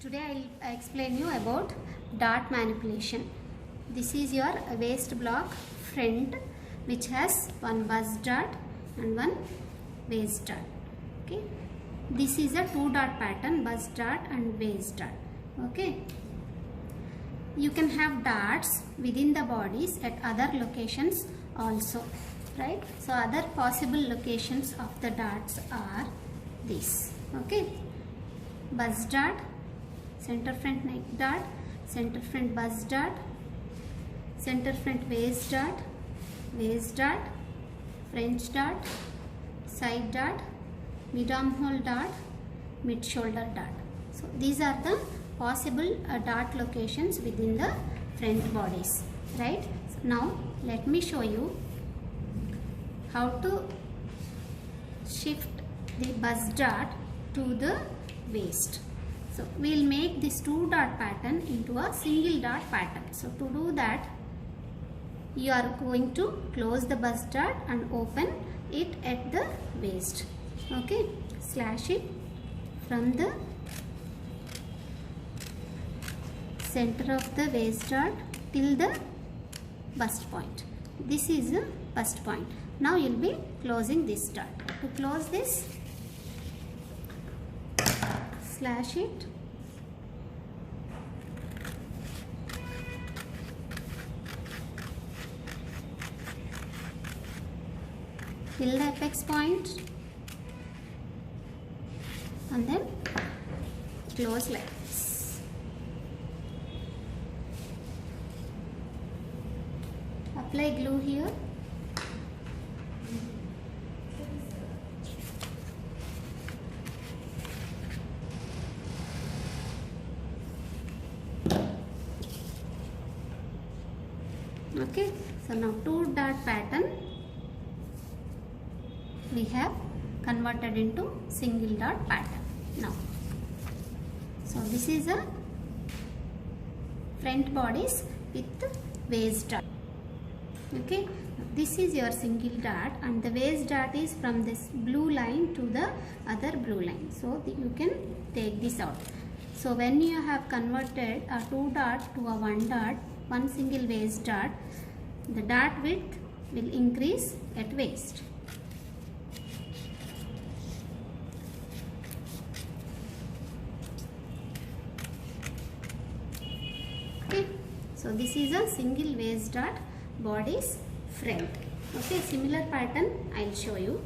Today I will explain you about dart manipulation. This is your waist block front which has one buzz dart and one waist dart. Okay. This is a 2 dart pattern, buzz dart and waist dart. Okay. You can have darts within the bodies at other locations also, right? So other possible locations of the darts are these. Okay. Buzz dart, center front neck dart, center front buzz dart, center front waist dart, French dart, side dart, mid armhole dart, mid shoulder dart. So these are the possible dart locations within the front bodies, right? So now let me show you how to shift the buzz dart to the waist. So we will make this 2 dart pattern into a single dart pattern. So to do that, you are going to close the buzz dart and open it at the waist. Okay, slash it from the center of the waist dart till the bust point. This is the bust point. Now you will be closing this dart. To close this, slash it, till the apex point and then close like this. Apply glue here. Okay, so now 2 dart pattern we have converted into single dart pattern now. So this is a front bodies with waist dart. Okay, this is your single dart and the waist dart is from this blue line to the other blue line. So you can take this out. So when you have converted a 2 dart to a 1 dart, one single waist dart, the dart width will increase at waist. Okay, so this is a single waist dart bodies front. Okay, similar pattern I will show you.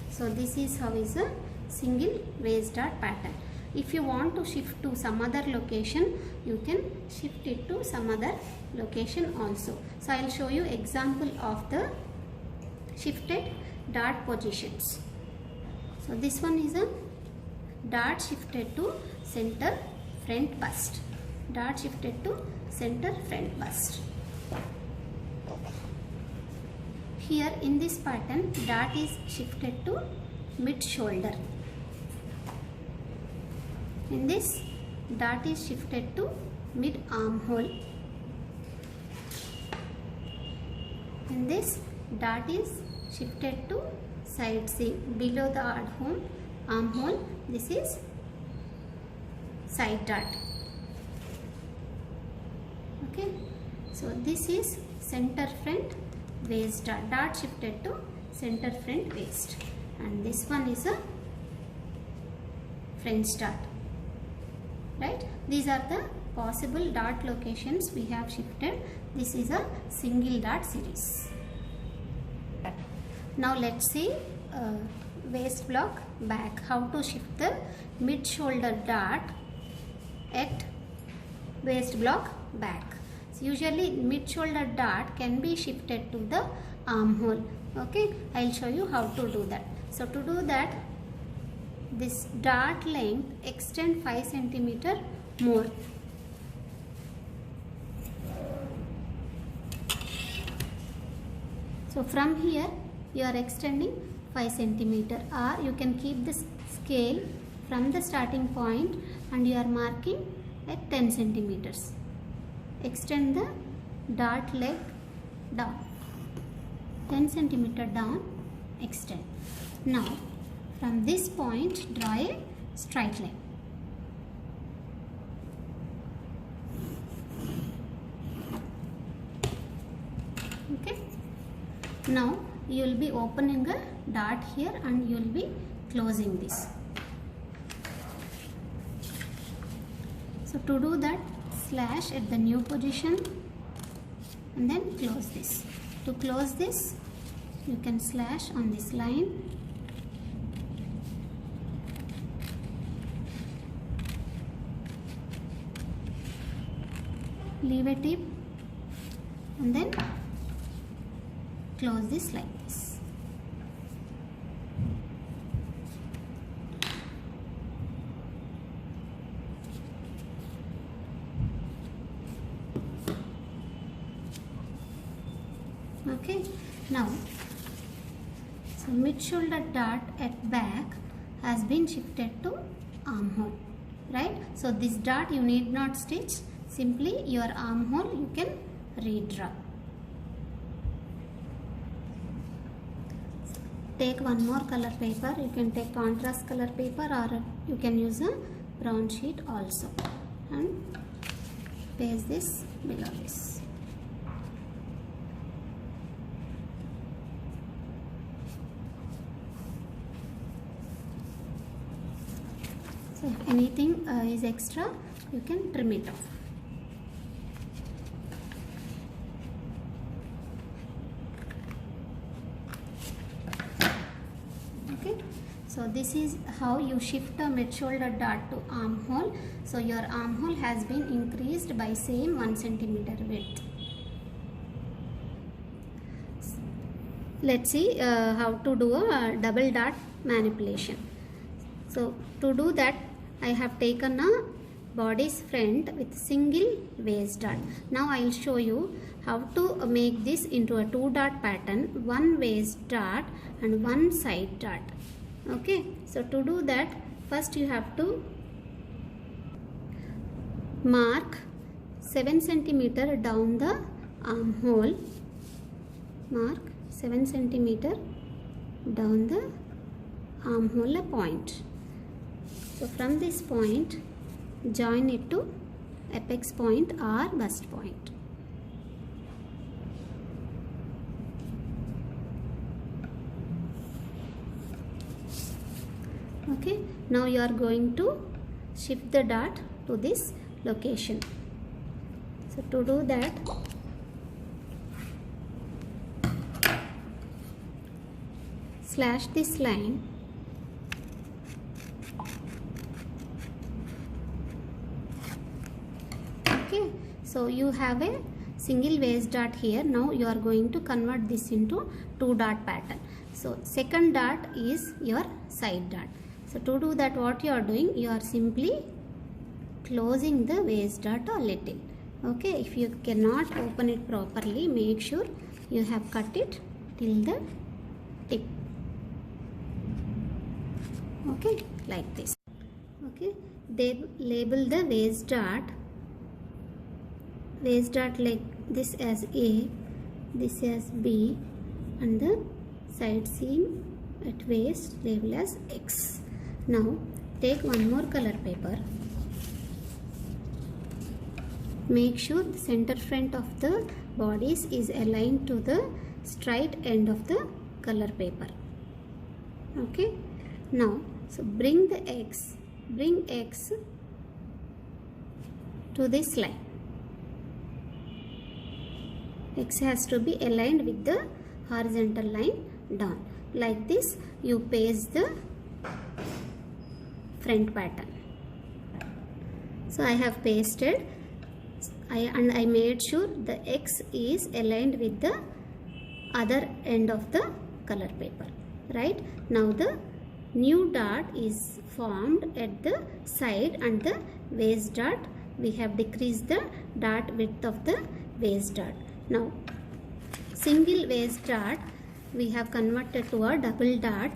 So this is how is a single waist dart pattern. If you want to shift to some other location, you can shift it to some other location also. So I will show you example of the shifted dart positions. So this one is a dart shifted to center front bust. Dart shifted to center front bust. Here in this pattern, dart is shifted to mid shoulder. In this, dart is shifted to mid armhole. In this, dart is shifted to side seam below the armhole. This is side dart. Okay, so this is center front waist dart. Dart shifted to center front waist, and this one is a French dart. Right, these are the possible dart locations we have shifted. This is a single dart series. Now let's see waist block back, how to shift the mid shoulder dart at waist block back. So usually mid shoulder dart can be shifted to the armhole. Okay, I will show you how to do that. So to do that, this dart length extend 5 cm more. So from here you are extending 5 cm, or you can keep this scale from the starting point and you are marking at 10 cm. Extend the dart leg down, 10 cm down, extend. Now from this point draw a straight line. Now you will be opening a dot here and you will be closing this. So to do that, slash at the new position and then close this. To close this, you can slash on this line. Leave a tip and then close this like this. Okay, now so mid shoulder dart at back has been shifted to armhole, right? So this dart you need not stitch, simply your armhole you can redraw. Take one more color paper, you can take contrast color paper or you can use a brown sheet also, and paste this below this. So if anything is extra, you can trim it off. Okay, so this is how you shift a mid shoulder dart to armhole. So your armhole has been increased by same 1 centimeter width. Let's see how to do a double dart manipulation. So to do that, I have taken a body's front with single waist dart. Now I will show you how to make this into a 2 dart pattern, 1 waist dart and 1 side dart. Okay, so to do that, first you have to mark 7 centimeter down the armhole. Mark 7 centimeter down the armhole point. So from this point, join it to apex point or bust point. Okay, now you are going to shift the dart to this location. So to do that, slash this line. Okay, so you have a single waist dart here. Now you are going to convert this into 2 dart pattern. So second dart is your side dart. So to do that, what you are doing, you are simply closing the waist dart a little. Okay, if you cannot open it properly, make sure you have cut it till the tip. Okay, like this. Okay, they label the waist dart like this as A, this as B, and the side seam at waist label as X. Now take one more color paper. Make sure the center front of the bodice is aligned to the straight end of the color paper. Okay, now so bring X to this line. X has to be aligned with the horizontal line down. Like this, you paste the front pattern. So I have pasted, and I made sure the X is aligned with the other end of the color paper. Right? Now the new dart is formed at the side, and the waist dart, we have decreased the dart width of the waist dart. Now single waist dart we have converted to a double dart.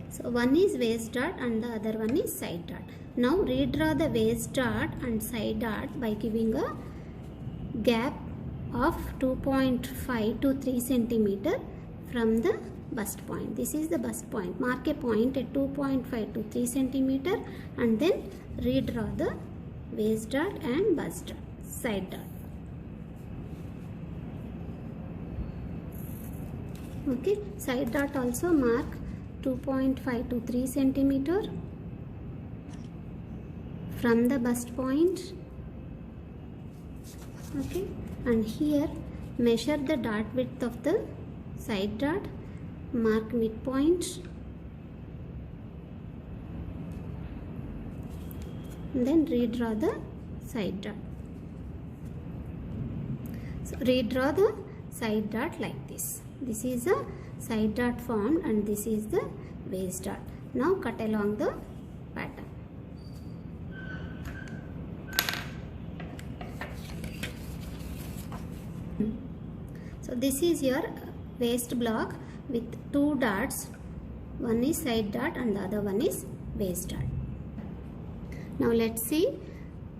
So one is waist dart and the other one is side dart. Now redraw the waist dart and side dart by giving a gap of 2.5 to 3 centimeter from the bust point. This is the bust point. Mark a point at 2.5 to 3 centimeter and then redraw the waist dart and bust dart, side dart. Okay, side dot also mark 2.5 to 3 centimeter from the bust point. Okay, and here measure the dot width of the side dot, mark midpoint, and then redraw the side dot. So redraw the side dot like this. This is a side dot formed and this is the waist dot. Now cut along the pattern. So this is your waist block with two dots. One is side dot and the other one is waist dot. Now let's see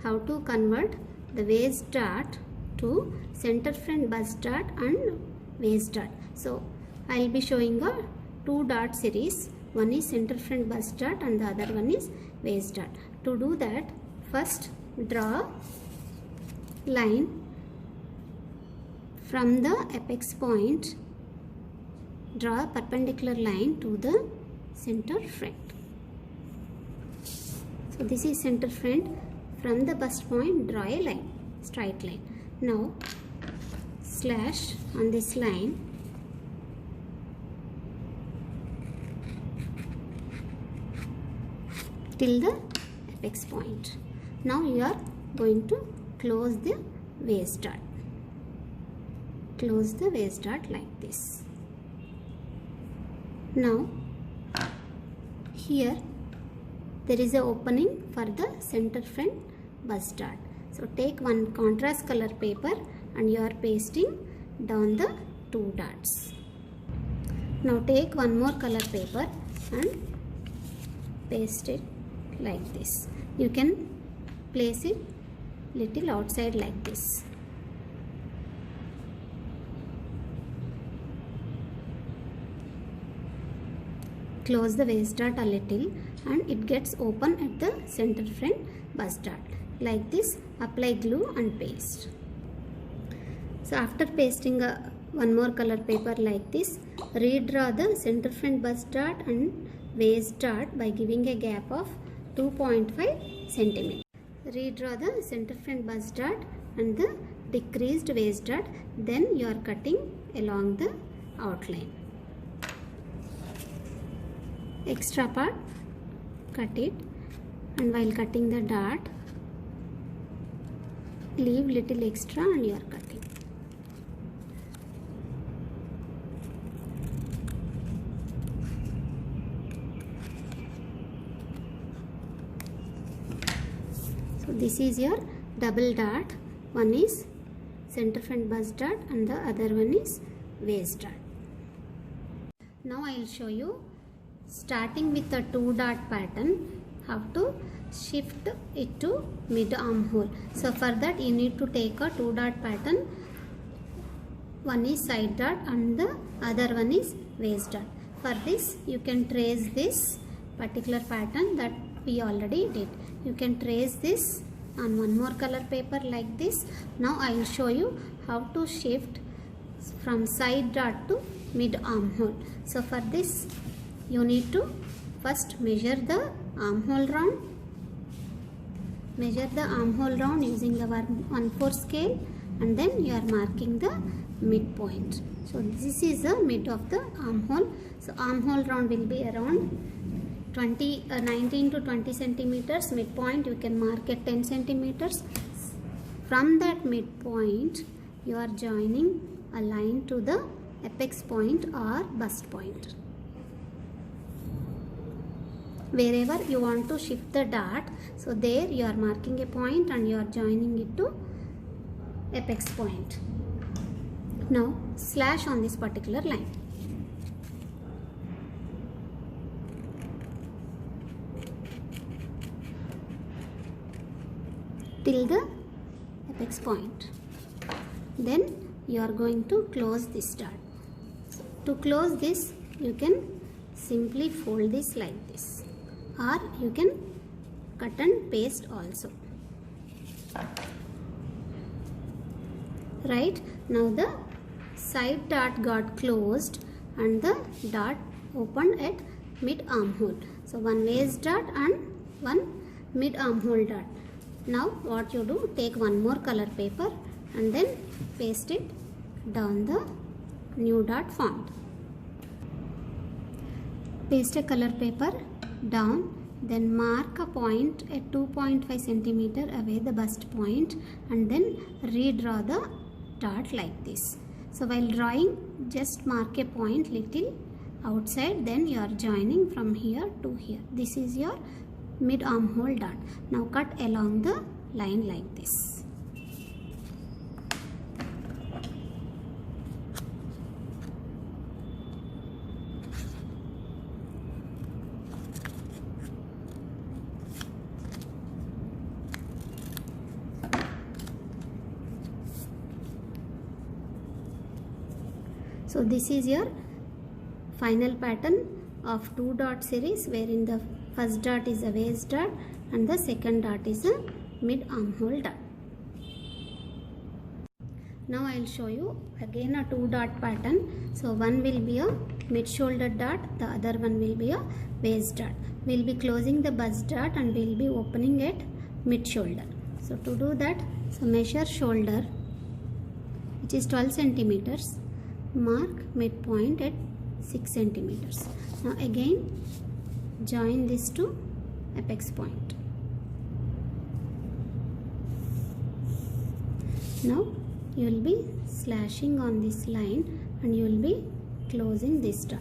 how to convert the waist dot to center front bust dot and waist dot. So I will be showing a two dot series. One is center front bust dot and the other one is waist dot. To do that, first draw line from the apex point. Draw a perpendicular line to the center front. So this is center front. From the bust point, draw a line, straight line. Now slash on this line. Till the apex point. Now you are going to close the waist dot. Close the waist dot like this. Now here there is an opening for the center front bust dot. So take one contrast color paper and you are pasting down the two dots. Now take one more color paper and paste it like this. You can place it little outside like this. Close the waist dot a little and it gets open at the center front bust dot. Like this, apply glue and paste. So after pasting one more color paper like this, redraw the center front bust dot and waist dot by giving a gap of 2.5 centimeter. Redraw the center front bust dot and the decreased waist dot. Then you are cutting along the outline. Extra part, cut it, and while cutting the dot, leave little extra and you are cutting. So this is your double dot. One is center front bust dot and the other one is waist dot. Now I will show you, starting with a two dot pattern, how to shift it to mid armhole. So for that you need to take a two dot pattern. One is side dot and the other one is waist dot. For this you can trace this particular pattern that we already did. You can trace this on one more color paper like this. Now I will show you how to shift from side dot to mid armhole. So for this you need to first measure the armhole round. Measure the armhole round using the 1/4 scale and then you are marking the midpoint. So this is the mid of the armhole. So armhole round will be around 19 to 20 centimeters. Midpoint you can mark at 10 centimeters. From that midpoint you are joining a line to the apex point or bust point. Wherever you want to shift the dart, so there you are marking a point and you are joining it to apex point. Now slash on this particular line. Till the apex point. Then you are going to close this dart. To close this you can simply fold this like this, or you can cut and paste also. Right, now the side dart got closed and the dot opened at mid armhole. So one waist dot and one mid armhole dot. Now what you do, take one more color paper and then paste it down the new dot font. Paste a color paper down, then mark a point at 2.5 cm away the bust point and then redraw the dot like this. So while drawing, just mark a point little outside, then you are joining from here to here. This is your mid armhole dot. Now cut along the line like this. So this is your final pattern of 2 dot series, wherein the first dot is a waist dot and the second dot is a mid armhole dot. Now I will show you again a 2 dot pattern. So one will be a mid shoulder dot, the other one will be a waist dot. We will be closing the bust dot and we will be opening at mid shoulder. So to do that, so measure shoulder, which is 12 centimeters. Mark midpoint at 6 centimeters. Now again join this to apex point. Now you will be slashing on this line and you will be closing this dot.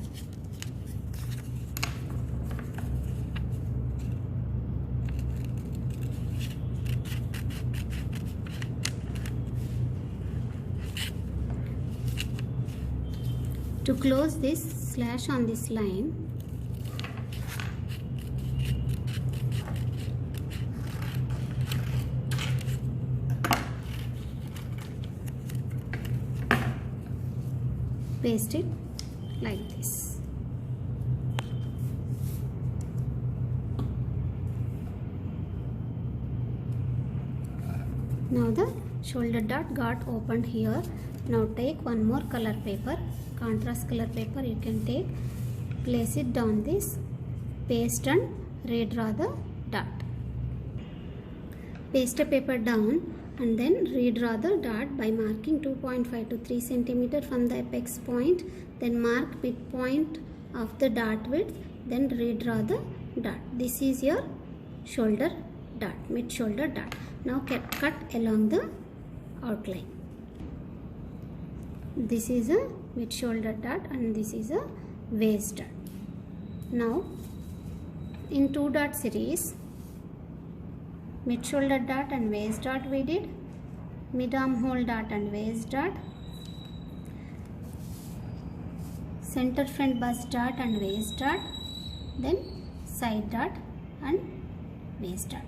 To close this, slash on this line. Paste it like this. Now the shoulder dot got opened here. Now take one more color paper, contrast color paper you can take, place it down this, paste and redraw the dot. Paste a paper down and then redraw the dot by marking 2.5 to 3 cm from the apex point, then mark midpoint of the dot width, then redraw the dot. This is your shoulder dot, mid shoulder dot. Now cut along the outline. This is a mid shoulder dot and this is a waist dot. Now in 2 dot series, mid shoulder dot and waist dot we did, mid armhole dot and waist dot, center front bust dot and waist dot, then side dot and waist dot.